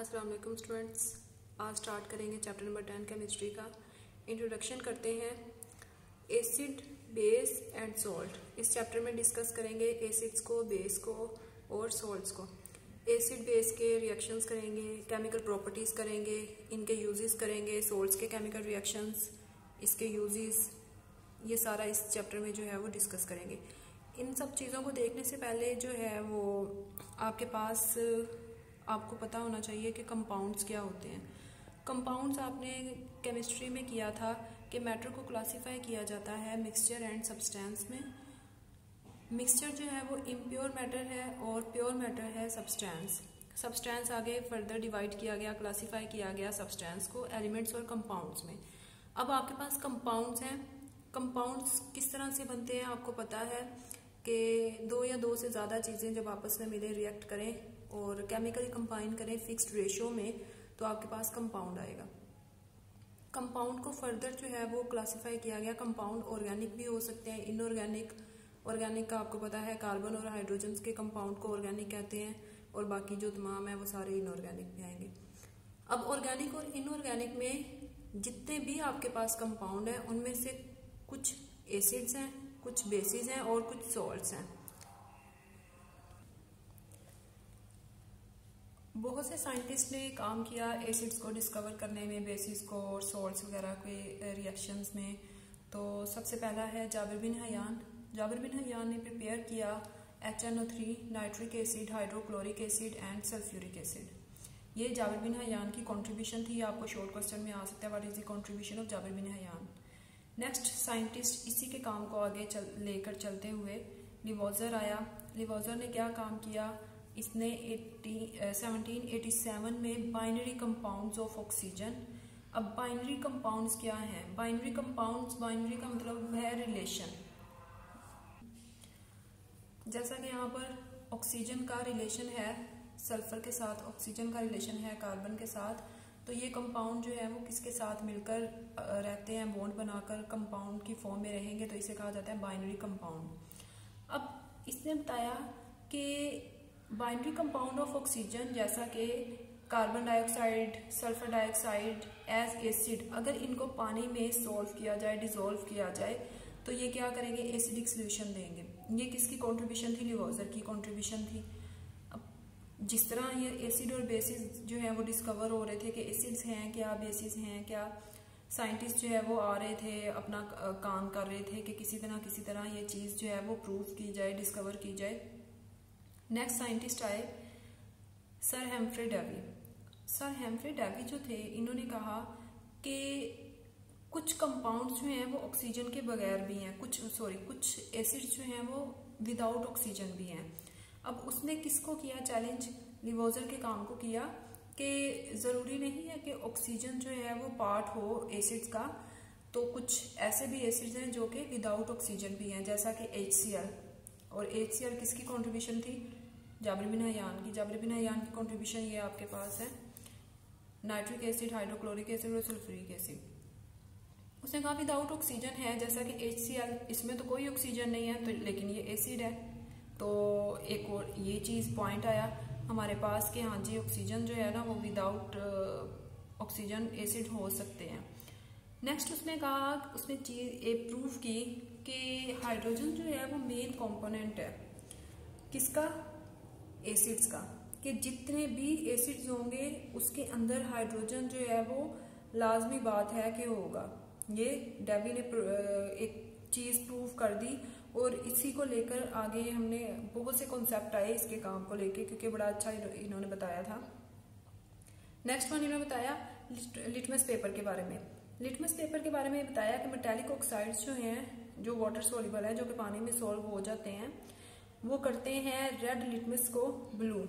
अस्सलाम वालेकुम स्टूडेंट्स। आज स्टार्ट करेंगे चैप्टर नंबर 10 केमिस्ट्री का। इंट्रोडक्शन करते हैं। Acid, base and salt. इस चैप्टर में डिस्कस करेंगे एसिड्स को, बेस को और सॉल्ट्स को। एसिड बेस के रिएक्शंस करेंगे, केमिकल प्रॉपर्टीज करेंगे, इनके यूजेस करेंगे, सॉल्ट्स के केमिकल रिएक्शंस, इसके यूजेस, ये सारा इस चैप्टर में जो है वो डिस्कस करेंगे। इन सब चीज़ों को देखने से पहले जो है वो आपके पास आपको पता होना चाहिए कि कंपाउंड्स क्या होते हैं। कंपाउंड्स आपने केमिस्ट्री में किया था कि मैटर को क्लासिफाई किया जाता है मिक्सचर एंड सब्सटेंस में। मिक्सचर जो है वो इम्प्योर मैटर है और प्योर मैटर है सब्सटेंस। सब्सटेंस आगे फर्दर डिवाइड किया गया, क्लासिफाई किया गया सब्सटेंस को एलिमेंट्स और कंपाउंड्स में। अब आपके पास कंपाउंड्स हैं। कंपाउंड्स किस तरह से बनते हैं आपको पता है कि दो या दो से ज़्यादा चीज़ें जब आपस में मिले, रिएक्ट करें और केमिकली कंबाइन करें फिक्स्ड रेशियो में, तो आपके पास कंपाउंड आएगा। कंपाउंड को फर्दर जो है वो क्लासिफाई किया गया। कंपाउंड ऑर्गेनिक भी हो सकते हैं, इनऑर्गेनिक। ऑर्गेनिक का आपको पता है कार्बन और हाइड्रोजन के कंपाउंड को ऑर्गेनिक कहते हैं और बाकी जो तमाम है वो सारे इनऑर्गेनिक में आएंगे। अब ऑर्गेनिक और इनऑर्गेनिक में जितने भी आपके पास कंपाउंड है उनमें से कुछ एसिड्स हैं, कुछ बेसिस हैं और कुछ सॉल्ट्स हैं। बहुत से साइंटिस्ट ने काम किया एसिड्स को डिस्कवर करने में, बेसिस को और सॉल्ट्स वगैरह के रिएक्शंस में। तो सबसे पहला है Jabir bin Hayyan. Jabir bin Hayyan ने प्रिपेयर किया HNO3, nitric acid, hydrochloric acid and sulphuric acid. ये जाबिर बिन हयान की कंट्रीब्यूशन थी। आपको शॉर्ट क्वेश्चन में आ सकता है what is the contribution of Jabir bin Hayyan. Next scientist इसी के काम को आगे लेकर चलते हुए लिवोजर आया। लिवोजर ने क्या काम किया, इसने 1787 में बाइनरी कंपाउंड्स ऑफ ऑक्सीजन। अब बाइनरी कंपाउंड्स क्या हैं? बाइनरी कंपाउंड्स, बाइनरी का मतलब है रिलेशन। जैसा कि यहाँ पर ऑक्सीजन का रिलेशन है सल्फर के साथ, ऑक्सीजन का रिलेशन है कार्बन के साथ, तो ये कंपाउंड जो है वो किसके साथ मिलकर रहते हैं, बॉन्ड बनाकर कंपाउंड की फॉर्म में रहेंगे, तो इसे कहा जाता है बाइनरी कंपाउंड। अब इसने बताया कि बाइनरी कंपाउंड ऑफ ऑक्सीजन जैसा कि carbon dioxide, sulphur dioxide as acid, अगर इनको पानी में सॉल्व किया जाए, डिसॉल्व किया जाए, तो ये क्या करेंगे, एसिडिक सोल्यूशन देंगे। ये किसकी कंट्रीब्यूशन थी? लिवोजर की कंट्रीब्यूशन थी। अब जिस तरह ये एसिड और बेसिस जो है वो डिस्कवर हो रहे थे कि एसिड्स हैं क्या, बेसिस हैं क्या, साइंटिस्ट जो है वो आ रहे थे, अपना काम कर रहे थे कि किसी तरह ये चीज़ जो है वो प्रूव की जाए, डिस्कवर की जाए। नेक्स्ट साइंटिस्ट आए सर हेम्फ्रे डेवी। सर हेम्फ्रे डेवी जो थे, इन्होंने कहा कि कुछ कंपाउंड्स जो हैं वो ऑक्सीजन के बगैर भी हैं, कुछ एसिड्स जो हैं वो विदाउट ऑक्सीजन भी हैं। अब उसने किसको किया चैलेंज? लिवोजर के काम को किया कि ज़रूरी नहीं है कि ऑक्सीजन जो है वो पार्ट हो एसिड्स का, तो कुछ ऐसे भी एसिड्स हैं जो कि विदाउट ऑक्सीजन भी हैं, जैसा कि HCl। और HCl किसकी कंट्रीब्यूशन थी? जाबिर बिन हयान की। जाबिर बिन हयान की कंट्रीब्यूशन ये आपके पास है, नाइट्रिक एसिड, हाइड्रोक्लोरिक एसिड और सल्फ्यूरिक एसिड। उसने कहा विदाउट ऑक्सीजन है, जैसा कि HCl, इसमें तो कोई ऑक्सीजन नहीं है, तो लेकिन ये एसिड है। तो एक और ये चीज़ पॉइंट आया हमारे पास कि हाँ जी ऑक्सीजन जो है ना वो विदाउट ऑक्सीजन एसिड हो सकते हैं। नेक्स्ट उसने कहा, उसने चीज़ एक प्रूव की कि हाइड्रोजन जो है वो मेन कंपोनेंट है किसका? एसिड्स का। कि जितने भी एसिड्स होंगे उसके अंदर हाइड्रोजन जो है वो लाजमी बात है कि होगा। ये डेवी ने एक चीज़ प्रूव कर दी और इसी को लेकर आगे हमने बहुत से कॉन्सेप्ट आए इसके काम को लेके, क्योंकि बड़ा अच्छा इन्होंने बताया था। नेक्स्ट वन इन्होंने बताया लिटमस पेपर के बारे में। लिटमस पेपर के बारे में बताया कि मेटालिक ऑक्साइड्स जो हैं, जो वाटर सोल्यूबल है, जो कि पानी में सॉल्व हो जाते हैं, वो करते हैं रेड लिटमस को ब्लू,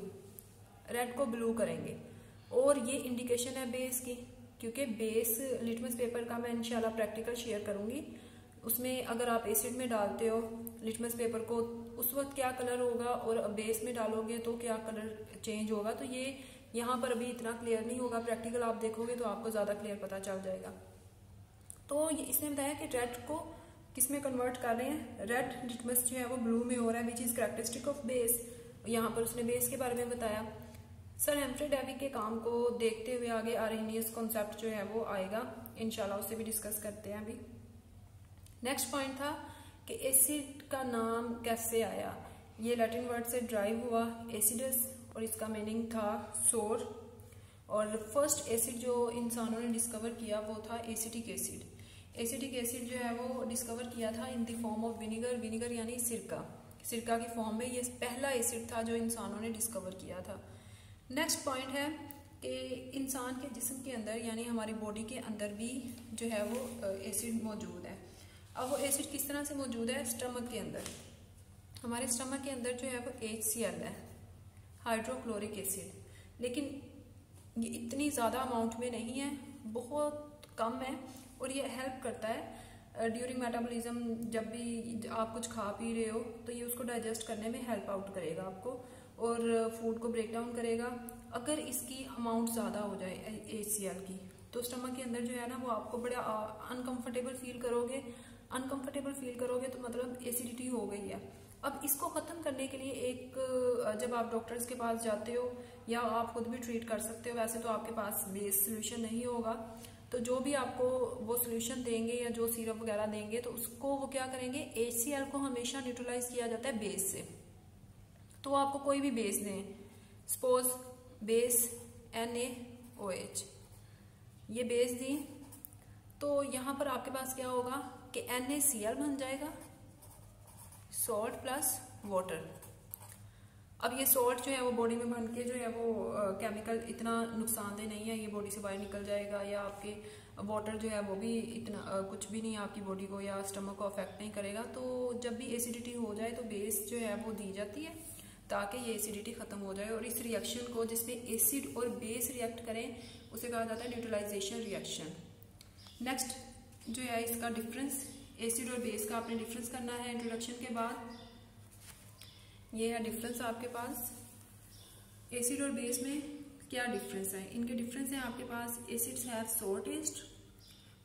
रेड को ब्लू करेंगे। और ये इंडिकेशन है बेस की, क्योंकि बेस लिटमस पेपर का मैं इंशाल्लाह प्रैक्टिकल शेयर करूंगी। उसमें अगर आप एसिड में डालते हो लिटमस पेपर को, उस वक्त क्या कलर होगा और बेस में डालोगे तो क्या कलर चेंज होगा, तो ये यहाँ पर अभी इतना क्लियर नहीं होगा। प्रैक्टिकल आप देखोगे तो आपको ज़्यादा क्लियर पता चल जाएगा। तो इसने बताया कि रेड को किसमें कन्वर्ट कर रहे हैं, रेड लिटमस जो है वो ब्लू में हो रहा है, which is characteristic of base. यहाँ पर उसने बेस के बारे में बताया। सर हेम्फ्रे डेवी के काम को देखते हुए आगे आर्हेनियस कॉन्सेप्ट जो है वो आएगा, इंशाल्लाह उससे भी डिस्कस करते हैं अभी। नेक्स्ट पॉइंट था कि एसिड का नाम कैसे आया। ये लैटिन वर्ड से ड्राइव हुआ एसिडस, और इसका मीनिंग था सोर। और फर्स्ट एसिड जो इंसानों ने डिस्कवर किया वो था एसिटिक एसिड। एसिटिक एसिड जो है वो डिस्कवर किया था in the form of vinegar. Vinegar यानी सिरका, सिरका की फॉर्म में ये पहला एसिड था जो इंसानों ने डिस्कवर किया था। नेक्स्ट पॉइंट है कि इंसान के जिस्म के अंदर यानी हमारी बॉडी के अंदर भी जो है वो एसिड मौजूद है। अब वो एसिड किस तरह से मौजूद है, स्टमक के अंदर। हमारे स्टमक के अंदर जो है वो HCl है, हाइड्रोक्लोरिक एसिड, लेकिन ये इतनी ज़्यादा अमाउंट में नहीं है, बहुत कम है, और ये हेल्प करता है ड्यूरिंग मेटाबॉलिज्म। जब भी आप कुछ खा पी रहे हो तो ये उसको डाइजेस्ट करने में हेल्प आउट करेगा आपको, और फूड को ब्रेक डाउन करेगा। अगर इसकी अमाउंट ज़्यादा हो जाए HCl की, तो स्टमक के अंदर जो है ना वो आपको बड़ा अनकंफर्टेबल फील करोगे। अनकंफर्टेबल फील करोगे तो मतलब एसिडिटी हो गई है। अब इसको ख़त्म करने के लिए एक, जब आप डॉक्टर्स के पास जाते हो या आप खुद भी ट्रीट कर सकते हो, वैसे तो आपके पास बेस सोल्यूशन नहीं होगा, तो जो भी आपको वो सोल्यूशन देंगे या जो सिरप वगैरह देंगे तो उसको वो क्या करेंगे, HCl को हमेशा न्यूट्रलाइज किया जाता है बेस से। तो आपको कोई भी बेस दें, सपोज बेस NaOH, ये बेस दी, तो यहाँ पर आपके पास क्या होगा कि NaCl बन जाएगा, सॉल्ट प्लस वाटर। अब ये सॉल्ट जो है वो बॉडी में बन के जो है वो केमिकल इतना नुकसानदेह नहीं है, ये बॉडी से बाहर निकल जाएगा, या आपके वाटर जो है वो भी इतना कुछ भी नहीं आपकी बॉडी को या स्टमक को अफेक्ट नहीं करेगा। तो जब भी एसिडिटी हो जाए तो बेस जो है वो दी जाती है ताकि ये एसिडिटी खत्म हो जाए। और इस रिएक्शन को जिसमें एसिड और बेस रिएक्ट करें उसे कहा जाता है न्यूट्रलाइजेशन रिएक्शन। नेक्स्ट जो है इसका डिफरेंस, एसिड और बेस का आपने डिफरेंस करना है इंट्रोडक्शन के बाद। ये है डिफरेंस आपके पास, एसिड और बेस में क्या डिफरेंस है। इनके डिफरेंस है आपके पास, acids have sour taste.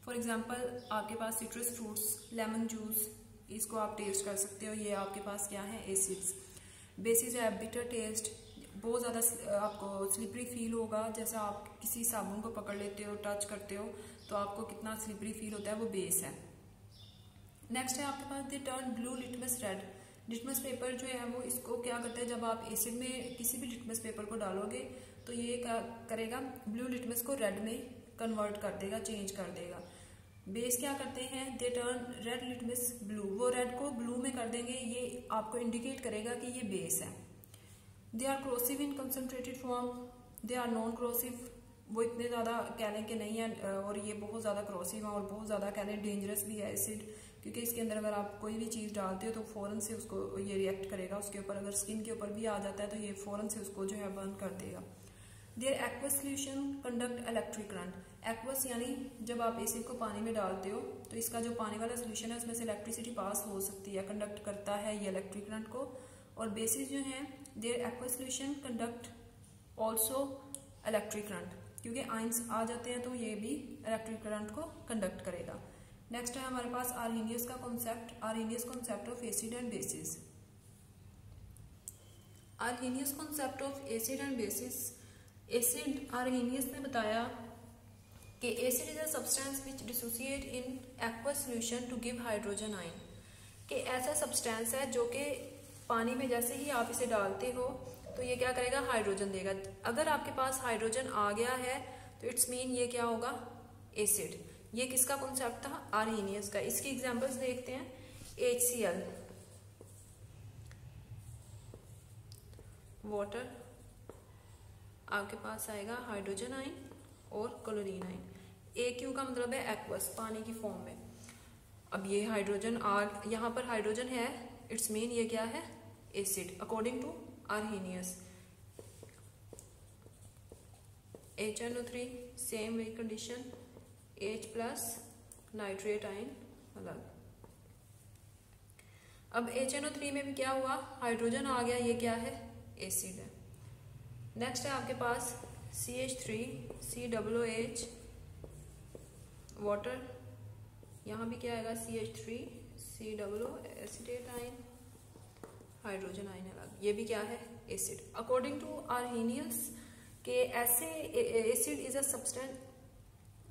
For example आपके पास सिट्रस फ्रूट्स, लेमन जूस, इसको आप टेस्ट कर सकते हो, ये आपके पास क्या है एसिड्स। बेसिस है बिटर टेस्ट, बहुत ज़्यादा आपको स्लिपरी फील होगा, जैसा आप किसी साबुन को पकड़ लेते हो, टच करते हो तो आपको कितना स्लिपरी फील होता है, वो बेस है। नेक्स्ट है आपके पास they turn blue litmus red. Litmus paper जो है वो इसको क्या करता है, जब आप एसिड में किसी भी लिटमस पेपर को डालोगे तो ये क्या करेगा, ब्लू लिटमस को रेड में कन्वर्ट कर देगा, चेंज कर देगा। बेस क्या करते हैं, they turn red litmus blue, वो रेड को ब्लू में कर देंगे, ये आपको इंडिकेट करेगा कि ये बेस है। They are corrosive in concentrated form, they are non corrosive, वो इतने ज़्यादा कहने के नहीं है, और ये बहुत ज़्यादा क्रोसिव है और बहुत ज़्यादा कहने डेंजरस भी है एसिड, क्योंकि इसके अंदर अगर आप कोई भी चीज़ डालते हो तो फ़ौरन से उसको ये रिएक्ट करेगा उसके ऊपर। अगर स्किन के ऊपर भी आ जाता है तो ये फ़ौरन से उसको जो है बर्न कर देगा। Their aqueous solution conduct electric current. Aqueous यानी जब आप एसिड को पानी में डालते हो तो इसका जो पानी वाला सोल्यूशन है उसमें से इलेक्ट्रिसिटी पास हो सकती है, कंडक्ट करता है ये इलेक्ट्रिक करंट को। और बेसिस जो है their aqueous solution conduct also electric current, क्योंकि आयंस आ जाते हैं तो ये भी इलेक्ट्रिक करंट को कंडक्ट करेगा। नेक्स्ट है हमारे पास आर्हेनियस का concept, Arrhenius concept of acid and bases. Arrhenius concept of acid and bases. Acid, Arrhenius ने बताया कि acid is a substance which dissociate in aqueous solution to give hydrogen ion, कि ऐसा सब्सटेंस है जो कि पानी में जैसे ही आप इसे डालते हो तो ये क्या करेगा, हाइड्रोजन देगा। अगर आपके पास हाइड्रोजन आ गया है तो इट्स मीन ये क्या होगा, एसिड। ये किसका कॉन्सेप्ट था, आर्हेनियस का। इसकी एग्जांपल्स देखते हैं, HCl, वाटर, आपके पास आएगा हाइड्रोजन आयन और क्लोरीन आयन। AQ का मतलब है एक्वस, पानी की फॉर्म में। अब ये हाइड्रोजन यहाँ पर हाइड्रोजन है, इट्स मीन ये क्या है, acid according to Arrhenius. HNO3 same way condition, H plus nitrate ion अलग। अब HNO3 में भी क्या हुआ, हाइड्रोजन आ गया, ये क्या है, एसिड है। नेक्स्ट है आपके पास CH3 COOH, वाटर, यहाँ भी क्या आएगा, CH3 COO acetate ion, hydrogen ion अलग, ये भी क्या है, एसिड। अकॉर्डिंग टू आर्हेनियस कि ऐसे acid is a substance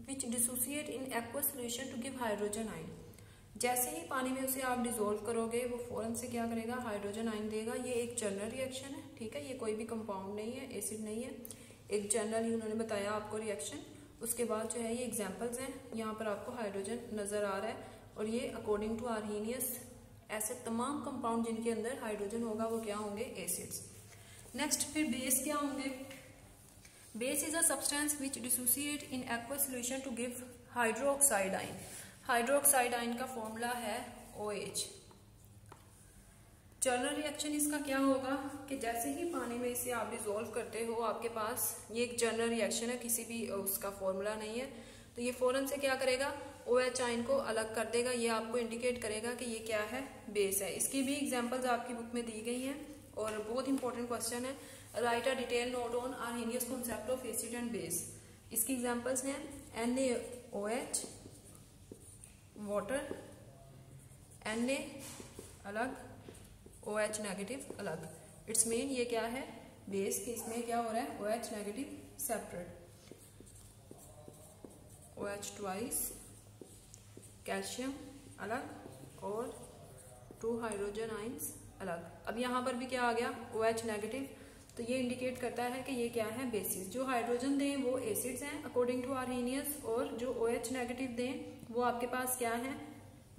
which dissociate in aqueous solution to give hydrogen ion. जैसे ही पानी में उसे आप डिसोल्व करोगे वो फौरन से क्या करेगा, हाइड्रोजन आयन देगा। ये एक जनरल रिएक्शन है, ठीक है, ये कोई भी कंपाउंड नहीं है, एसिड नहीं है, एक जनरल ही उन्होंने बताया आपको रिएक्शन। उसके बाद जो है ये एग्जांपल्स हैं, यहाँ पर आपको हाइड्रोजन नजर आ रहा है और ये अकॉर्डिंग टू आर्हेनियस ऐसे तमाम कंपाउंड जिनके अंदर हाइड्रोजन होगा वो क्या होंगे, एसिड्स। नेक्स्ट फिर बेस क्या होंगे। Base is a substance which dissociate in aqueous solution to give hydroxide ion. Hydroxide ion का फॉर्मूला है OH। जनरल रिएक्शन इसका क्या होगा कि जैसे ही पानी में इसे आप डिसॉल्व करते हो, आपके पास ये एक जनरल रिएक्शन है, किसी भी उसका फॉर्मूला नहीं है, तो ये फौरन से क्या करेगा, OH आयन को अलग कर देगा। ये आपको इंडिकेट करेगा कि ये क्या है, बेस है। इसकी भी एग्जांपल्स आपकी बुक में दी गई हैं और बहुत इंपॉर्टेंट क्वेश्चन है। Right a detail note on Arrhenius concept of acid and base. इसकी एग्जांपल्स हैं NaOH, वाटर, Na अलग, OH नेगेटिव अलग। इट्स मीन ये क्या है, बेस के इसमें क्या हो रहा है, OH negative separate, OH twice, calcium अलग और 2 हाइड्रोजन आयंस अलग। अब यहाँ पर भी क्या आ गया, OH नेगेटिव, तो ये इंडिकेट करता है कि ये क्या है, बेसिस। जो हाइड्रोजन दें वो एसिड्स हैं अकॉर्डिंग टू आर्हेनियस, और जो OH नेगेटिव दें वो आपके पास क्या है,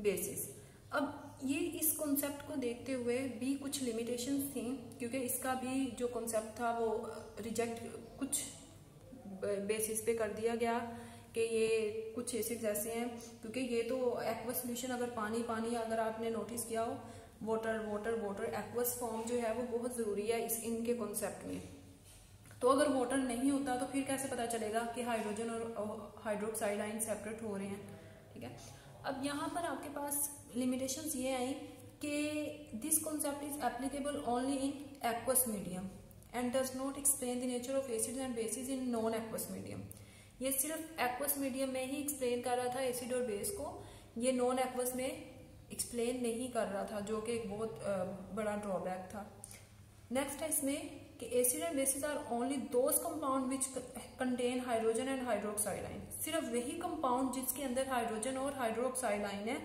बेसिस। अब ये इस कॉन्सेप्ट को देखते हुए भी कुछ लिमिटेशंस थी, क्योंकि इसका भी जो कॉन्सेप्ट था वो रिजेक्ट कुछ बेसिस पे कर दिया गया कि ये कुछ एसिड्स ऐसे हैं, क्योंकि ये तो एक्वस सॉल्यूशन, अगर पानी अगर आपने नोटिस किया हो, वाटर एक्वस फॉर्म जो है वो बहुत जरूरी है इनके कॉन्सेप्ट में। तो अगर वाटर नहीं होता तो फिर कैसे पता चलेगा कि हाइड्रोजन और हाइड्रोक्साइड आयन सेपरेट हो रहे हैं, ठीक है। अब यहाँ पर आपके पास लिमिटेशंस ये आई कि this concept is applicable only in aqueous medium and does not explain the nature of acids and bases in non aqueous medium. ये सिर्फ एक्वस मीडियम में ही एक्सप्लेन कर रहा था एसिड और बेस को, ये नॉन एक्वस में एक्सप्लेन नहीं कर रहा था, जो कि एक बहुत बड़ा ड्रॉबैक था। नेक्स्ट है इसमें कि acid and bases are only those compound which contain hydrogen and hydroxide ion. सिर्फ वही कंपाउंड जिसके अंदर हाइड्रोजन और हाइड्रोक्साइड आयन है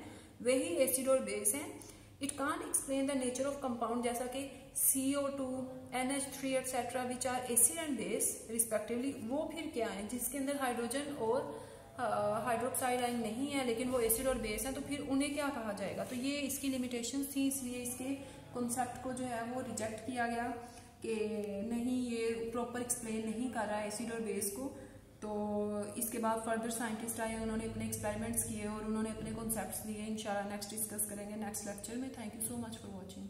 वही एसिड और बेस है। It can't explain the nature of compound जैसा कि CO2, NH3 etcetera which are acid and base respectively, वो फिर क्या है जिसके अंदर हाइड्रोजन और हाइड्रोक्साइड आयन नहीं है लेकिन वो एसिड और बेस है, तो फिर उन्हें क्या कहा जाएगा। तो ये इसकी लिमिटेशंस थी, इसलिए इसके कॉन्सेप्ट को जो है वो रिजेक्ट किया गया कि नहीं, ये प्रॉपर एक्सप्लेन नहीं कर रहा है एसिड और बेस को। तो इसके बाद फर्दर साइंटिस्ट आए, उन्होंने अपने एक्सपेरिमेंट्स किए और उन्होंने अपने कॉन्सेप्ट्स दिए। इंशाल्लाह नेक्स्ट डिस्कस करेंगे नेक्स्ट लेक्चर में। Thank you so much for watching.